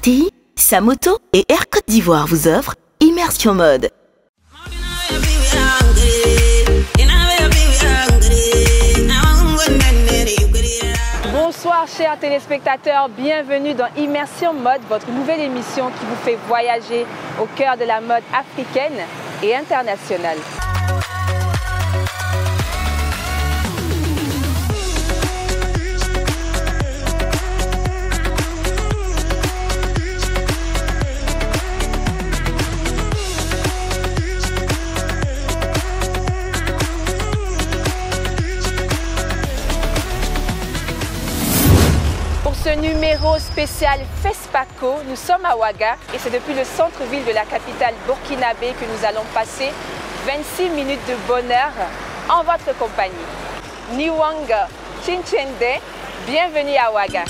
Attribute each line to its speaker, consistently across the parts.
Speaker 1: RTI, Samoto et Air Côte d'Ivoire vous offrent Immersion Mode.
Speaker 2: Bonsoir chers téléspectateurs, bienvenue dans Immersion Mode, votre nouvelle émission qui vous fait voyager au cœur de la mode africaine et internationale. Ce numéro spécial FESPACO, nous sommes à Ouaga et c'est depuis le centre-ville de la capitale burkinabé que nous allons passer 26 minutes de bonheur en votre compagnie. Niwanga Chinchende, bienvenue à Ouaga.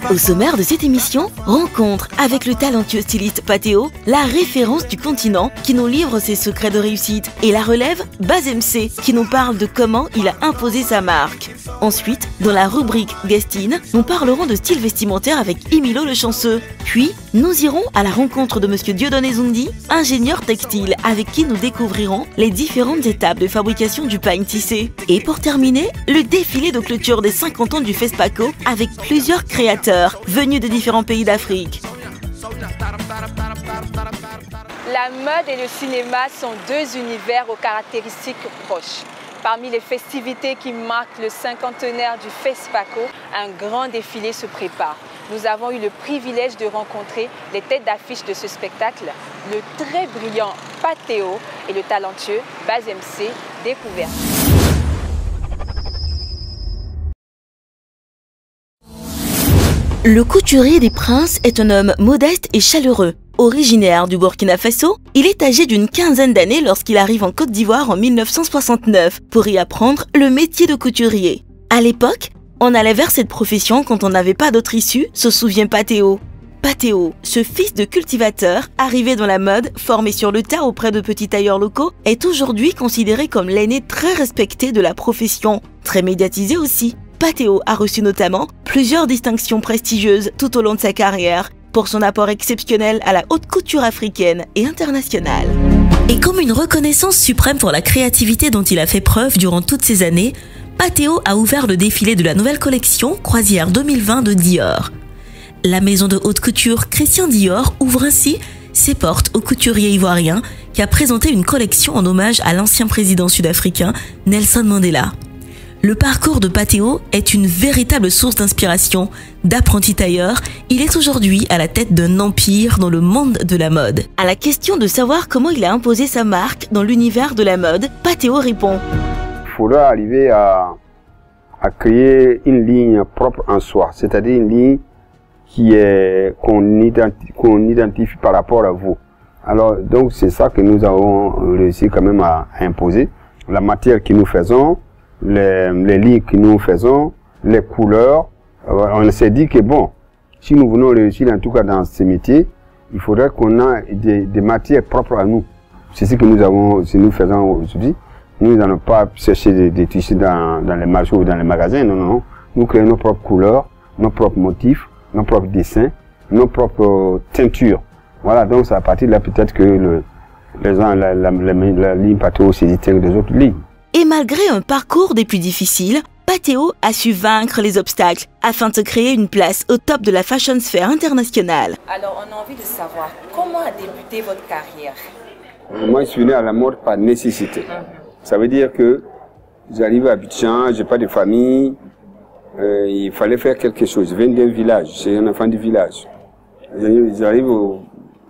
Speaker 1: Au sommaire de cette émission, rencontre avec le talentueux styliste Patéo, la référence du continent qui nous livre ses secrets de réussite, et la relève Baz MC qui nous parle de comment il a imposé sa marque. Ensuite, dans la rubrique Guestine, nous parlerons de style vestimentaire avec Emilo le chanceux. Puis, nous irons à la rencontre de Monsieur Dieudonné Zundi, ingénieur textile, avec qui nous découvrirons les différentes étapes de fabrication du pagne tissé. Et pour terminer, le défilé de clôture des 50 ans du FESPACO avec plusieurs créateurs venus de différents pays d'Afrique.
Speaker 2: La mode et le cinéma sont deux univers aux caractéristiques proches. Parmi les festivités qui marquent le cinquantenaire du FESPACO, un grand défilé se prépare. Nous avons eu le privilège de rencontrer les têtes d'affiche de ce spectacle, le très brillant Patéo et le talentueux Baz MC, découverte.
Speaker 1: Le couturier des princes est un homme modeste et chaleureux. Originaire du Burkina Faso, il est âgé d'une quinzaine d'années lorsqu'il arrive en Côte d'Ivoire en 1969 pour y apprendre le métier de couturier. À l'époque, on allait vers cette profession quand on n'avait pas d'autre issue, se souvient Patéo. Patéo, ce fils de cultivateur, arrivé dans la mode, formé sur le tas auprès de petits tailleurs locaux, est aujourd'hui considéré comme l'aîné très respecté de la profession, très médiatisé aussi. Patéo a reçu notamment plusieurs distinctions prestigieuses tout au long de sa carrière pour son apport exceptionnel à la haute couture africaine et internationale. Et comme une reconnaissance suprême pour la créativité dont il a fait preuve durant toutes ces années, Patéo a ouvert le défilé de la nouvelle collection Croisière 2020 de Dior. La maison de haute couture Christian Dior ouvre ainsi ses portes au couturier ivoirien qui a présenté une collection en hommage à l'ancien président sud-africain Nelson Mandela. Le parcours de Patéo est une véritable source d'inspiration. D'apprenti tailleur, il est aujourd'hui à la tête d'un empire dans le monde de la mode. À la question de savoir comment il a imposé sa marque dans l'univers de la mode, Patéo répond.
Speaker 3: Il faudra arriver à créer une ligne propre en soi, c'est-à-dire une ligne qu'on identifie par rapport à vous. Alors, donc c'est ça que nous avons réussi quand même à imposer. La matière que nous faisons, les lignes que nous faisons, les couleurs, on s'est dit que bon, si nous voulons réussir en tout cas dans ce métier, il faudrait qu'on ait des matières propres à nous. C'est ce que nous faisons aujourd'hui. Nous n'allons pas chercher des tissus dans les marchés ou dans les magasins, non, non. Nous créons nos propres couleurs, nos propres motifs, nos propres dessins, nos propres teintures. Voilà, donc c'est à partir de là peut-être que la ligne Patéo s'est distingue des autres lignes.
Speaker 1: Et malgré un parcours des plus difficiles, Patéo a su vaincre les obstacles afin de se créer une place au top de la fashion sphère internationale.
Speaker 2: Alors, on a envie de savoir comment a débuté votre carrière.
Speaker 3: Moi, je suis né à la mode par nécessité. Ça veut dire que j'arrive à Abidjan, j'ai pas de famille, il fallait faire quelque chose. Je viens d'un village, je suis un enfant du village. J'arrive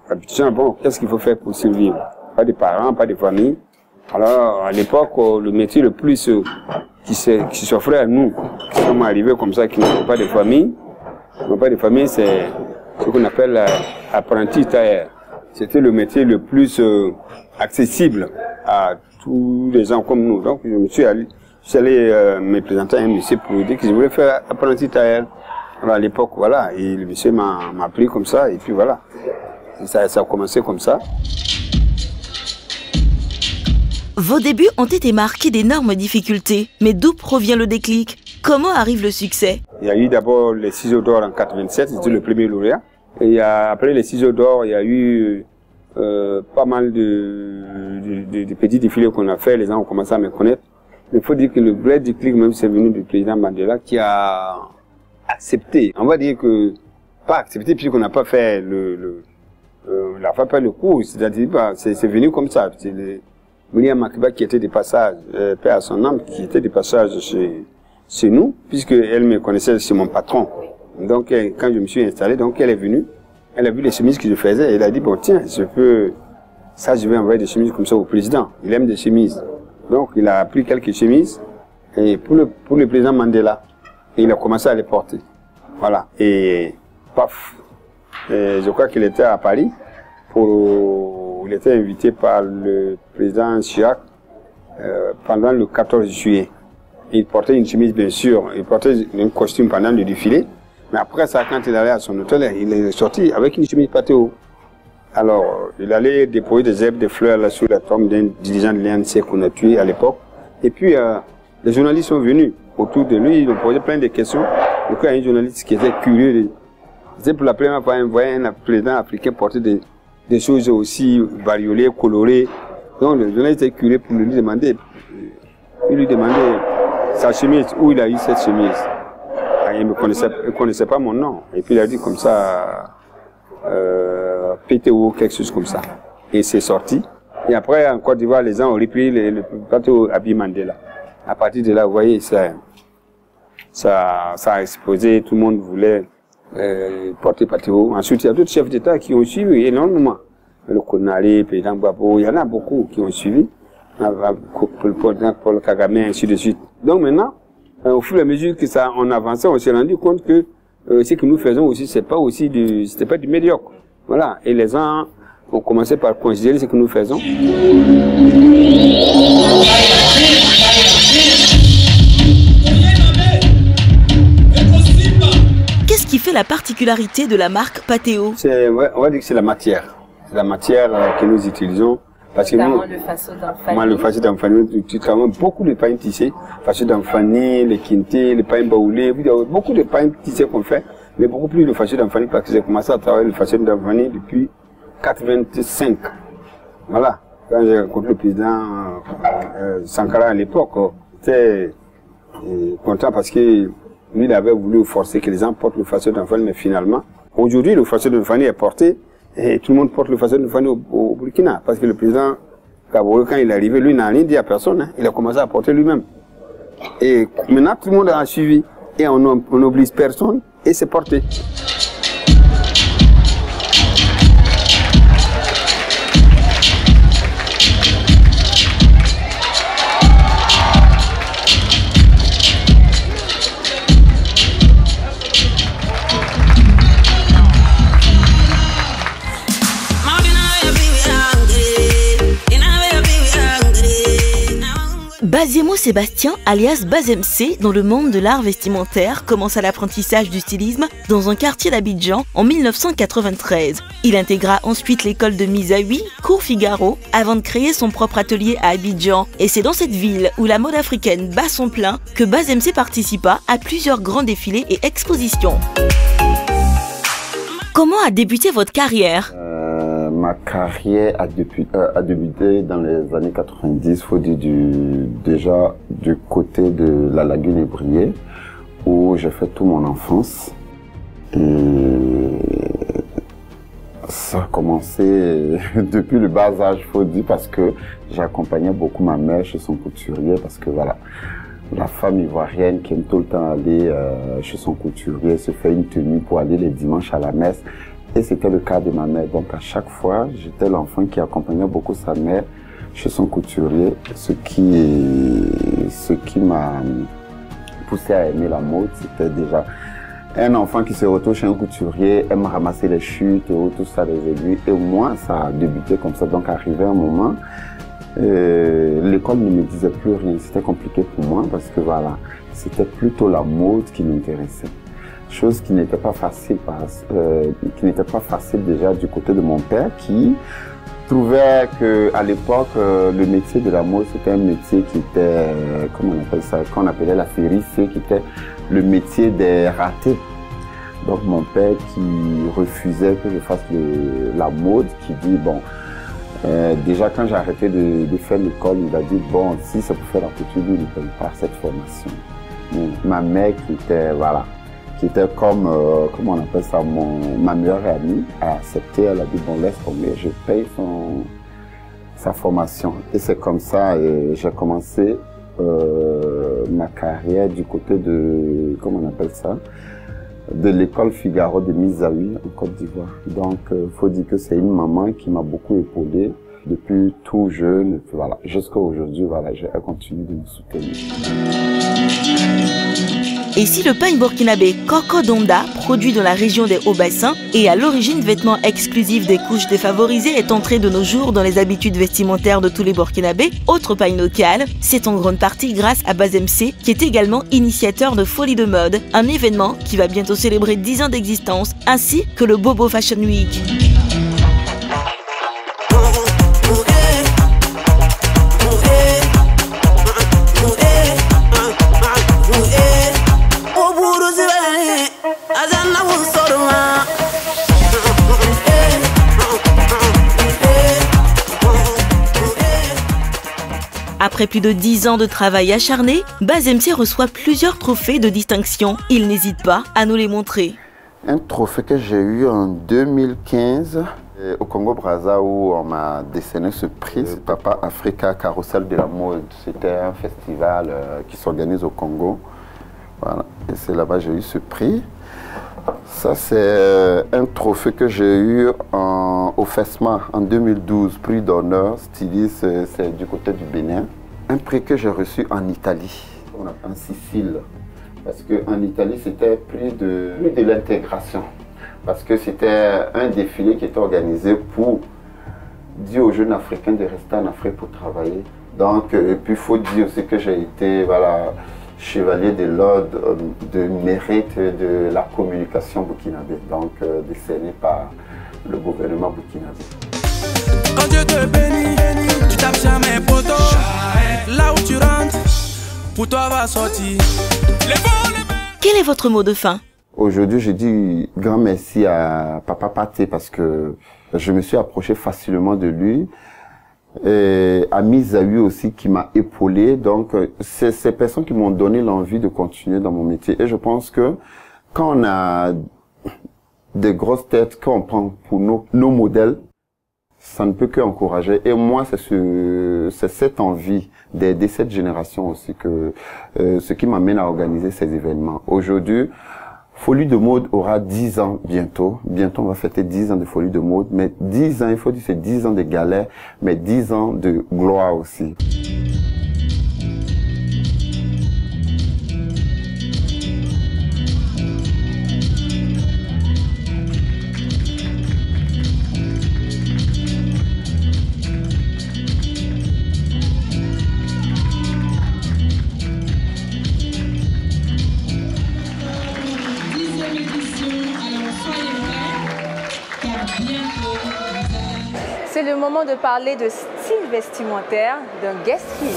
Speaker 3: à Abidjan, bon, qu'est-ce qu'il faut faire pour survivre? Pas de parents, pas de famille. Alors, à l'époque, le métier le plus qui s'offrait à nous, qui sommes arrivés comme ça, qui n'ont pas de famille, c'est ce qu'on appelle apprenti tailleur. C'était le métier le plus accessible à tous les gens comme nous. Donc, je suis allé me présenter à un monsieur pour lui dire que je voulais faire apprenti tailleur. Alors à l'époque, voilà, et le monsieur m'a pris comme ça, et puis voilà. Ça a commencé comme ça.
Speaker 1: Vos débuts ont été marqués d'énormes difficultés, mais d'où provient le déclic? Comment arrive le succès?
Speaker 3: Il y a eu d'abord les ciseaux d'or en 87, c'était le premier lauréat. Et après les ciseaux d'or, il y a eu pas mal de petits défilés qu'on a fait, les gens ont commencé à me connaître. Mais il faut dire que le vrai déclic même, c'est venu du président Mandela qui a accepté. On va dire que, pas accepté puisqu'on n'a pas fait la fait pas le coup, c'est-à-dire, c'est venu comme ça. William Makiba qui était de passage, paix à son âme, qui était de passage chez nous, puisque elle me connaissait, c'est mon patron. Donc, quand je me suis installé, donc elle est venue, elle a vu les chemises que je faisais, et elle a dit, bon, tiens, je vais envoyer des chemises comme ça au président. Il aime des chemises. Donc, il a pris quelques chemises, et pour le président Mandela, et il a commencé à les porter. Voilà. Et, paf. Et je crois qu'il était à Paris, il était invité par le président Chirac pendant le 14 juillet. Il portait une chemise, bien sûr, il portait un costume pendant le défilé. Mais après ça, quand il allait à son hôtel, il est sorti avec une chemise patéo. Alors, il allait déposer des herbes, des fleurs là, sur la tombe d'un dirigeant de l'ANC qu'on a tué à l'époque. Et puis, les journalistes sont venus autour de lui, ils ont posé plein de questions. Donc, il y a un journaliste qui était curieux. C'était pour la première fois, un président africain porter des choses aussi bariolées, colorées. Donc, le journaliste était curieux pour lui demander. Il lui demandait sa chemise, où il a eu cette chemise. Il ne connaissait pas mon nom. Et puis il a dit comme ça, PTO, quelque chose comme ça. Et c'est sorti. Et après, en Côte d'Ivoire, les gens ont repris le PTO Abiy Mandela. À partir de là, vous voyez, ça a explosé. Tout le monde voulait porter PTO. Ensuite, il y a d'autres chefs d'État qui ont suivi énormément. Le Konaré, le président Gbagbo, il y en a beaucoup qui ont suivi. Paul Kagame, ainsi de suite. Donc maintenant, au fur et à mesure que on avançait, on s'est rendu compte que ce que nous faisons aussi, c'était pas du médiocre. Voilà. Et les gens ont commencé par considérer ce que nous faisons.
Speaker 1: Qu'est-ce qui fait la particularité de la marque Patéo?
Speaker 3: On va dire que c'est la matière. C'est la matière que nous utilisons. Parce que nous, le faso d'Amfani, tu travailles beaucoup de pains tissés, faso d'Amfani, les quintés, les pains baoulés, beaucoup de pains tissés qu'on fait, mais beaucoup plus de faso d'Amfani parce que j'ai commencé à travailler le faso d'Amfani depuis 85. Voilà. Quand j'ai rencontré le président Sankara à l'époque, j'étais content parce que lui, il avait voulu forcer que les gens portent le faso d'Amfani, mais finalement, aujourd'hui, le faso d'Amfani est porté. Et tout le monde porte le faso d'Amfani au Burkina. Parce que le président Kaboré, quand il est arrivé, lui n'a rien dit à personne. Hein. Il a commencé à porter lui-même. Et maintenant, tout le monde a suivi. Et on n'oblige personne. Et c'est porté.
Speaker 1: Baziemo Sébastien, alias Bazemc, dans le monde de l'art vestimentaire, commence l'apprentissage du stylisme dans un quartier d'Abidjan en 1993. Il intégra ensuite l'école de Misaoui, Cours Figaro, avant de créer son propre atelier à Abidjan. Et c'est dans cette ville où la mode africaine bat son plein que Bazemc participa à plusieurs grands défilés et expositions. Comment a débuté votre carrière?
Speaker 4: Ma carrière a débuté dans les années 90, faut dire déjà du côté de la Lagune Ébrié, où j'ai fait toute mon enfance. Et ça a commencé depuis le bas âge, faut dire, parce que j'accompagnais beaucoup ma mère chez son couturier, parce que voilà, la femme ivoirienne qui aime tout le temps aller chez son couturier se fait une tenue pour aller les dimanches à la messe. Et c'était le cas de ma mère. Donc à chaque fois, j'étais l'enfant qui accompagnait beaucoup sa mère chez son couturier, ce qui m'a poussé à aimer la mode. C'était déjà un enfant qui se retrouve chez un couturier, aime ramasser les chutes et tout ça, les aiguilles. Et moi, ça a débuté comme ça. Donc arrivé un moment, l'école ne me disait plus rien. C'était compliqué pour moi parce que voilà, c'était plutôt la mode qui m'intéressait. Chose qui n'était pas facile, déjà du côté de mon père qui trouvait qu'à l'époque, le métier de la mode, c'était un métier qui était, comment on appelle ça, qu'on appelait la série C, qui était le métier des ratés. Donc mon père qui refusait que je fasse la mode, qui dit, bon, déjà quand j'ai arrêté de faire l'école, il a dit, bon, si c'est pour faire la couture, il ne paye pas cette formation. Mais ma mère qui était, voilà, qui était comme, comment on appelle ça, ma meilleure amie, a accepté, elle a dit, bon, laisse tomber, je paye sa formation. Et c'est comme ça, j'ai commencé ma carrière du côté de, comment on appelle ça, de l'école Figaro de Misaoui en Côte d'Ivoire. Donc, faut dire que c'est une maman qui m'a beaucoup épaulé depuis tout jeune, voilà, jusqu'à aujourd'hui, voilà, elle continue de me soutenir.
Speaker 1: Et si le pagne burkinabé Koko Donda, produit dans la région des Hauts-Bassins et à l'origine vêtement exclusif des couches défavorisées, est entré de nos jours dans les habitudes vestimentaires de tous les Burkinabés, autre pagne local, c'est en grande partie grâce à Bazemc, qui est également initiateur de Folie de Mode, un événement qui va bientôt célébrer 10 ans d'existence, ainsi que le Bobo Fashion Week. Après plus de 10 ans de travail acharné, Bazemc reçoit plusieurs trophées de distinction. Il n'hésite pas à nous les montrer.
Speaker 4: Un trophée que j'ai eu en 2015 au Congo-Brazza où on m'a décerné ce prix, c'est Papa Africa Carousel de la mode. C'était un festival qui s'organise au Congo. Voilà. Et c'est là-bas que j'ai eu ce prix. Ça, c'est un trophée que j'ai eu au FESMA en 2012, prix d'honneur, styliste, c'est du côté du Bénin. Un prix que j'ai reçu en Italie, en Sicile, parce qu'en Italie, c'était prix de l'intégration, parce que c'était un défilé qui était organisé pour dire aux jeunes Africains de rester en Afrique pour travailler. Donc, et puis il faut dire aussi que j'ai été, voilà, chevalier de l'ordre de mérite de la communication burkinabé, donc décerné par le gouvernement burkinabé.
Speaker 5: Quand Dieu te bénit, tu tapes jamais poteau. Là où tu rentres, pour toi va sortir.
Speaker 1: Quel est votre mot de fin?
Speaker 4: Aujourd'hui, je dis grand merci à Papa Pathé parce que je me suis approché facilement de lui. Et à Misaoui aussi qui m'a épaulé. Donc, c'est ces personnes qui m'ont donné l'envie de continuer dans mon métier. Et je pense que quand on a des grosses têtes qu'on prend pour nos modèles, ça ne peut qu'encourager. Et moi, c'est cette envie d'aider cette génération aussi que ce qui m'amène à organiser ces événements. Aujourd'hui, Folie de Mode aura 10 ans bientôt. Bientôt, on va fêter 10 ans de Folie de Mode. Mais 10 ans, il faut dire c'est 10 ans de galère, mais 10 ans de gloire aussi.
Speaker 2: C'est le moment de parler de style vestimentaire d'un guest film.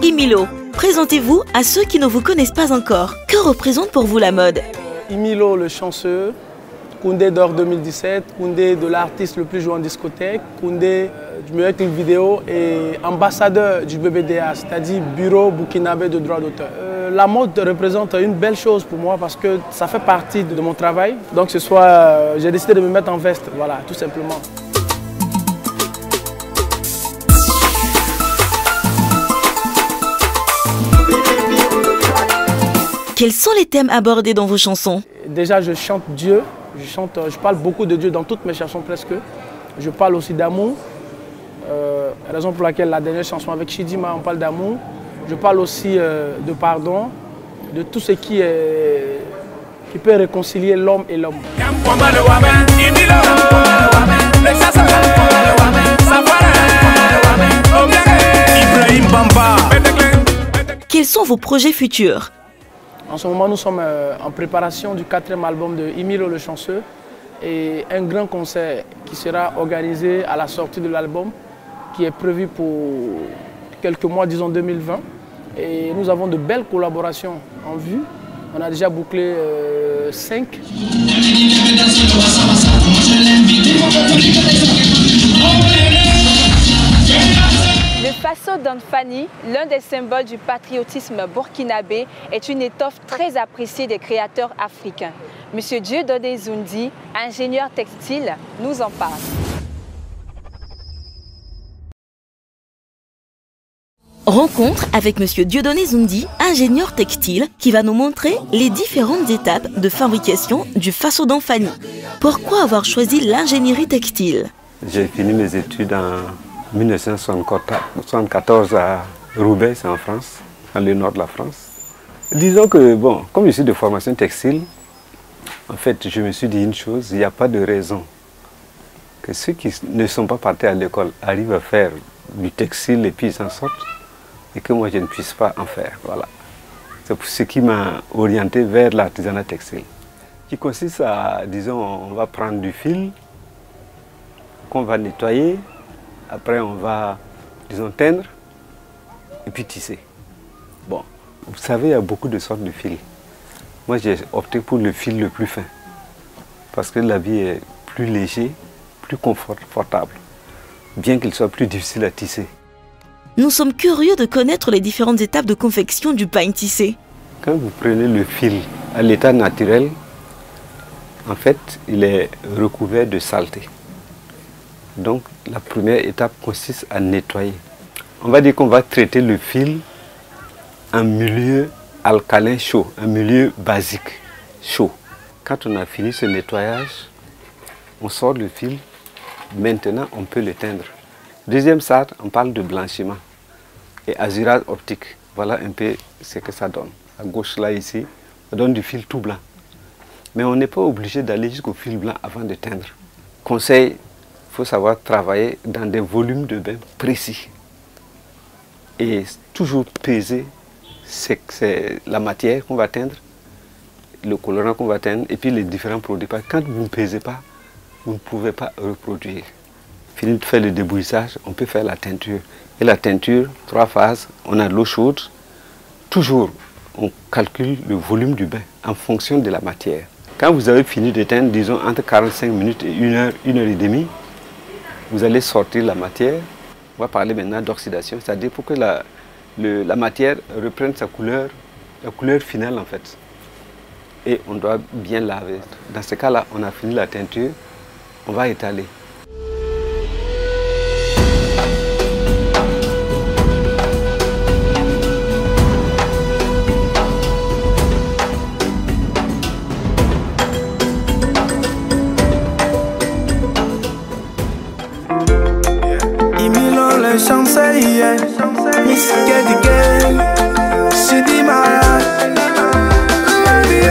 Speaker 1: Imilo, présentez-vous à ceux qui ne vous connaissent pas encore. Que représente pour vous la mode?
Speaker 6: Imilo, le chanceux, Koundé d'or 2017, Koundé de l'artiste le plus joué en discothèque, Koundé du meilleur clip vidéo et ambassadeur du BBDA, c'est-à-dire Bureau burkinabé de droit d'auteur. La mode représente une belle chose pour moi parce que ça fait partie de mon travail. Donc ce soir, j'ai décidé de me mettre en veste, voilà, tout simplement.
Speaker 1: Quels sont les thèmes abordés dans vos chansons?
Speaker 6: Déjà, je chante Dieu, je parle beaucoup de Dieu dans toutes mes chansons presque. Je parle aussi d'amour, Raison pour laquelle la dernière chanson avec Chidima, on parle d'amour. Je parle aussi de pardon, de tout ce qui peut réconcilier l'homme et l'homme.
Speaker 1: Quels sont vos projets futurs?
Speaker 6: En ce moment, nous sommes en préparation du 4e album de Imilo le Chanceux et un grand concert qui sera organisé à la sortie de l'album qui est prévu pour quelques mois, disons 2020. Et nous avons de belles collaborations en vue. On a déjà bouclé 5.
Speaker 2: Le Faso d'Anfani, l'un des symboles du patriotisme burkinabé, est une étoffe très appréciée des créateurs africains. Monsieur Dieudonné Zoundi, ingénieur textile, nous en parle.
Speaker 1: Rencontre avec Monsieur Dieudonné Zoundi, ingénieur textile, qui va nous montrer les différentes étapes de fabrication du Faso d'Anfani. Pourquoi avoir choisi l'ingénierie textile?
Speaker 7: J'ai fini mes études en 1974 à Roubaix, c'est en France, dans le nord de la France. Disons que, bon, comme je suis de formation textile, en fait, je me suis dit une chose, il n'y a pas de raison que ceux qui ne sont pas partis à l'école arrivent à faire du textile et puis ils s'en sortent, et que moi je ne puisse pas en faire. Voilà. C'est ce qui m'a orienté vers l'artisanat textile, qui consiste à, disons, on va prendre du fil qu'on va nettoyer, après on va, disons, teindre et puis tisser. Bon, vous savez, il y a beaucoup de sortes de fils. Moi j'ai opté pour le fil le plus fin, parce que l'habit est plus léger, plus confortable, bien qu'il soit plus difficile à tisser.
Speaker 1: Nous sommes curieux de connaître les différentes étapes de confection du pain tissé.
Speaker 7: Quand vous prenez le fil à l'état naturel, en fait, il est recouvert de saleté. Donc, la première étape consiste à nettoyer. On va dire qu'on va traiter le fil en milieu alcalin chaud, un milieu basique chaud. Quand on a fini ce nettoyage, on sort le fil. Maintenant, on peut le teindre. Deuxième stade, on parle de blanchiment et azurage optique. Voilà un peu ce que ça donne. À gauche, là, ici, ça donne du fil tout blanc. Mais on n'est pas obligé d'aller jusqu'au fil blanc avant de teindre. Conseil, il faut savoir travailler dans des volumes de bain précis. Et toujours peser la matière qu'on va teindre, le colorant qu'on va teindre et puis les différents produits. Quand vous ne pesez pas, vous ne pouvez pas reproduire. Fini de faire le débouissage, on peut faire la teinture. Et la teinture, 3 phases, on a de l'eau chaude. Toujours, on calcule le volume du bain en fonction de la matière. Quand vous avez fini de teindre, disons entre 45 minutes et 1 heure, 1 heure et demie, vous allez sortir la matière. On va parler maintenant d'oxydation, c'est-à-dire pour que la matière reprenne sa couleur, la couleur finale en fait. Et on doit bien laver. Dans ce cas-là, on a fini la teinture, on va étaler.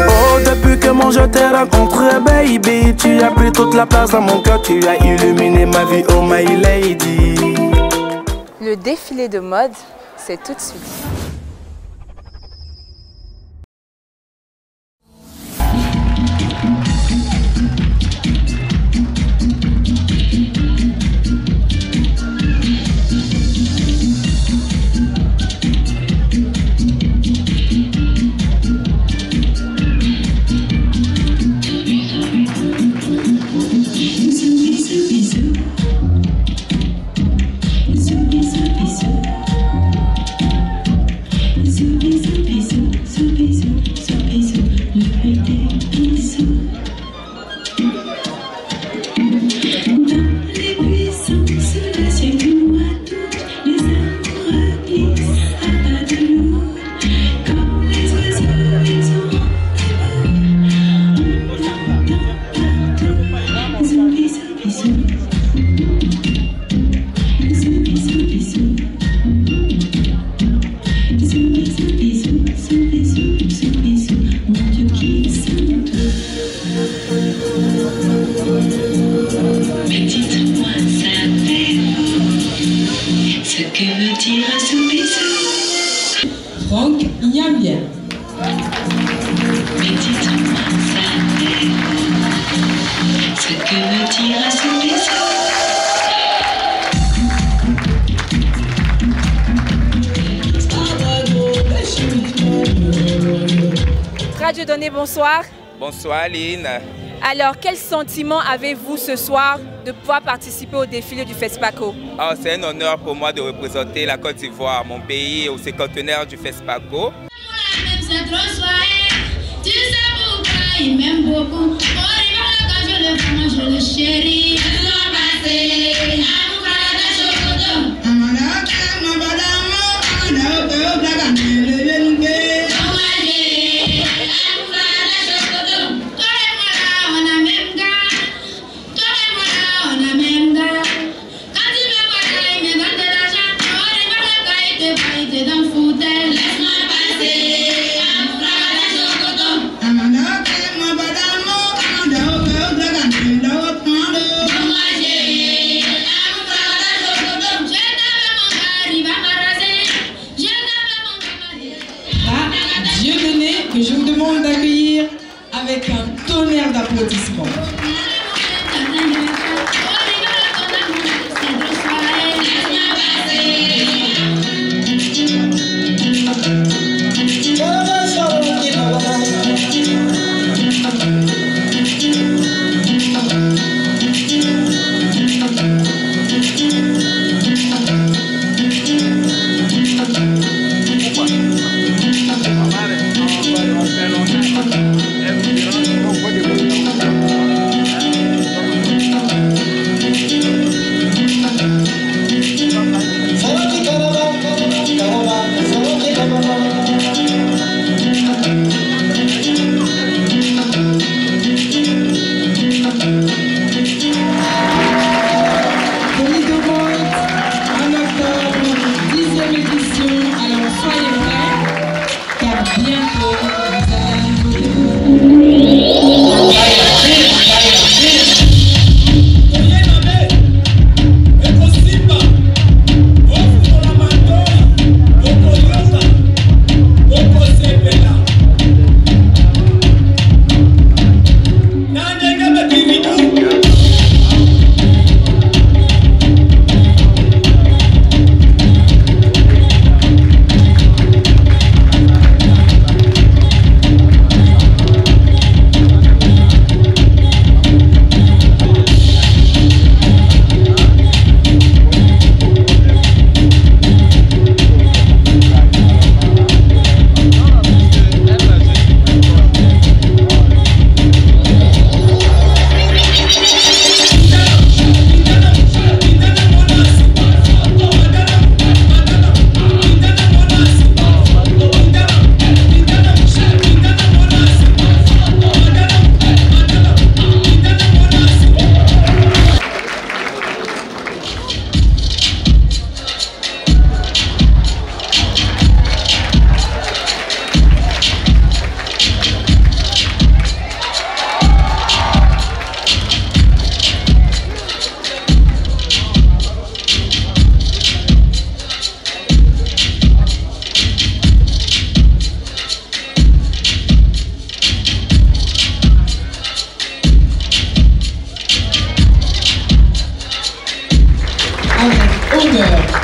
Speaker 5: Oh, depuis que moi je t'ai rencontré, baby, tu as pris toute la place dans mon cœur, tu as illuminé ma vie, oh my lady.
Speaker 2: Le défilé de mode, c'est tout de suite.
Speaker 8: tire ce baiser?
Speaker 9: Franck Ignambia.
Speaker 8: Mais dites-moi ça ce que me tire ce baiser?
Speaker 2: Radio Donné, bonsoir.
Speaker 10: Bonsoir Aline.
Speaker 2: Alors, quel sentiment avez-vous ce soir de pouvoir participer au défilé du FESPACO?
Speaker 10: Oh, c'est un honneur pour moi de représenter la Côte d'Ivoire, mon pays, au 50e du FESPACO.
Speaker 11: C'est trop soirée, tu sais pourquoi il m'aime beaucoup. Quand je le vois, je le chéris.
Speaker 9: Que je vous demande d'accueillir avec un tonnerre d'applaudissements.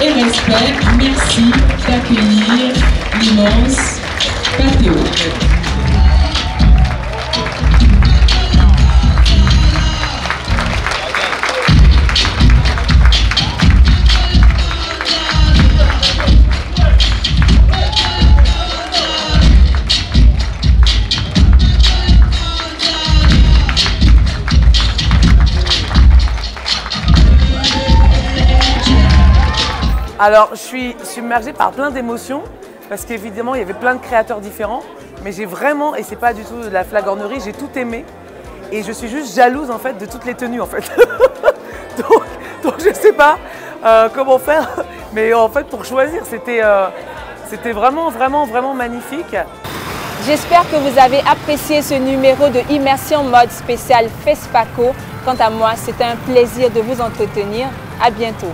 Speaker 9: Et respect, merci d'accueillir l'immense Pathéo.
Speaker 12: Alors, je suis submergée par plein d'émotions parce qu'évidemment, il y avait plein de créateurs différents. Mais j'ai vraiment, et c'est pas du tout de la flagornerie, j'ai tout aimé. Et je suis juste jalouse en fait de toutes les tenues en fait. donc je sais pas comment faire. Mais en fait, pour choisir, c'était vraiment magnifique.
Speaker 2: J'espère que vous avez apprécié ce numéro de Immersion Mode spécial FESPACO. Quant à moi, c'était un plaisir de vous entretenir. À bientôt.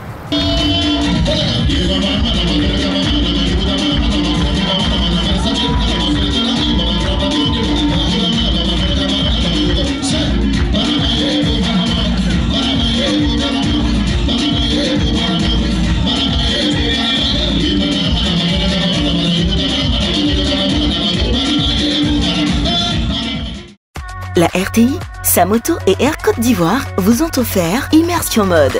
Speaker 1: La RTI, Samoto et Air Côte d'Ivoire vous ont offert Immersion Mode.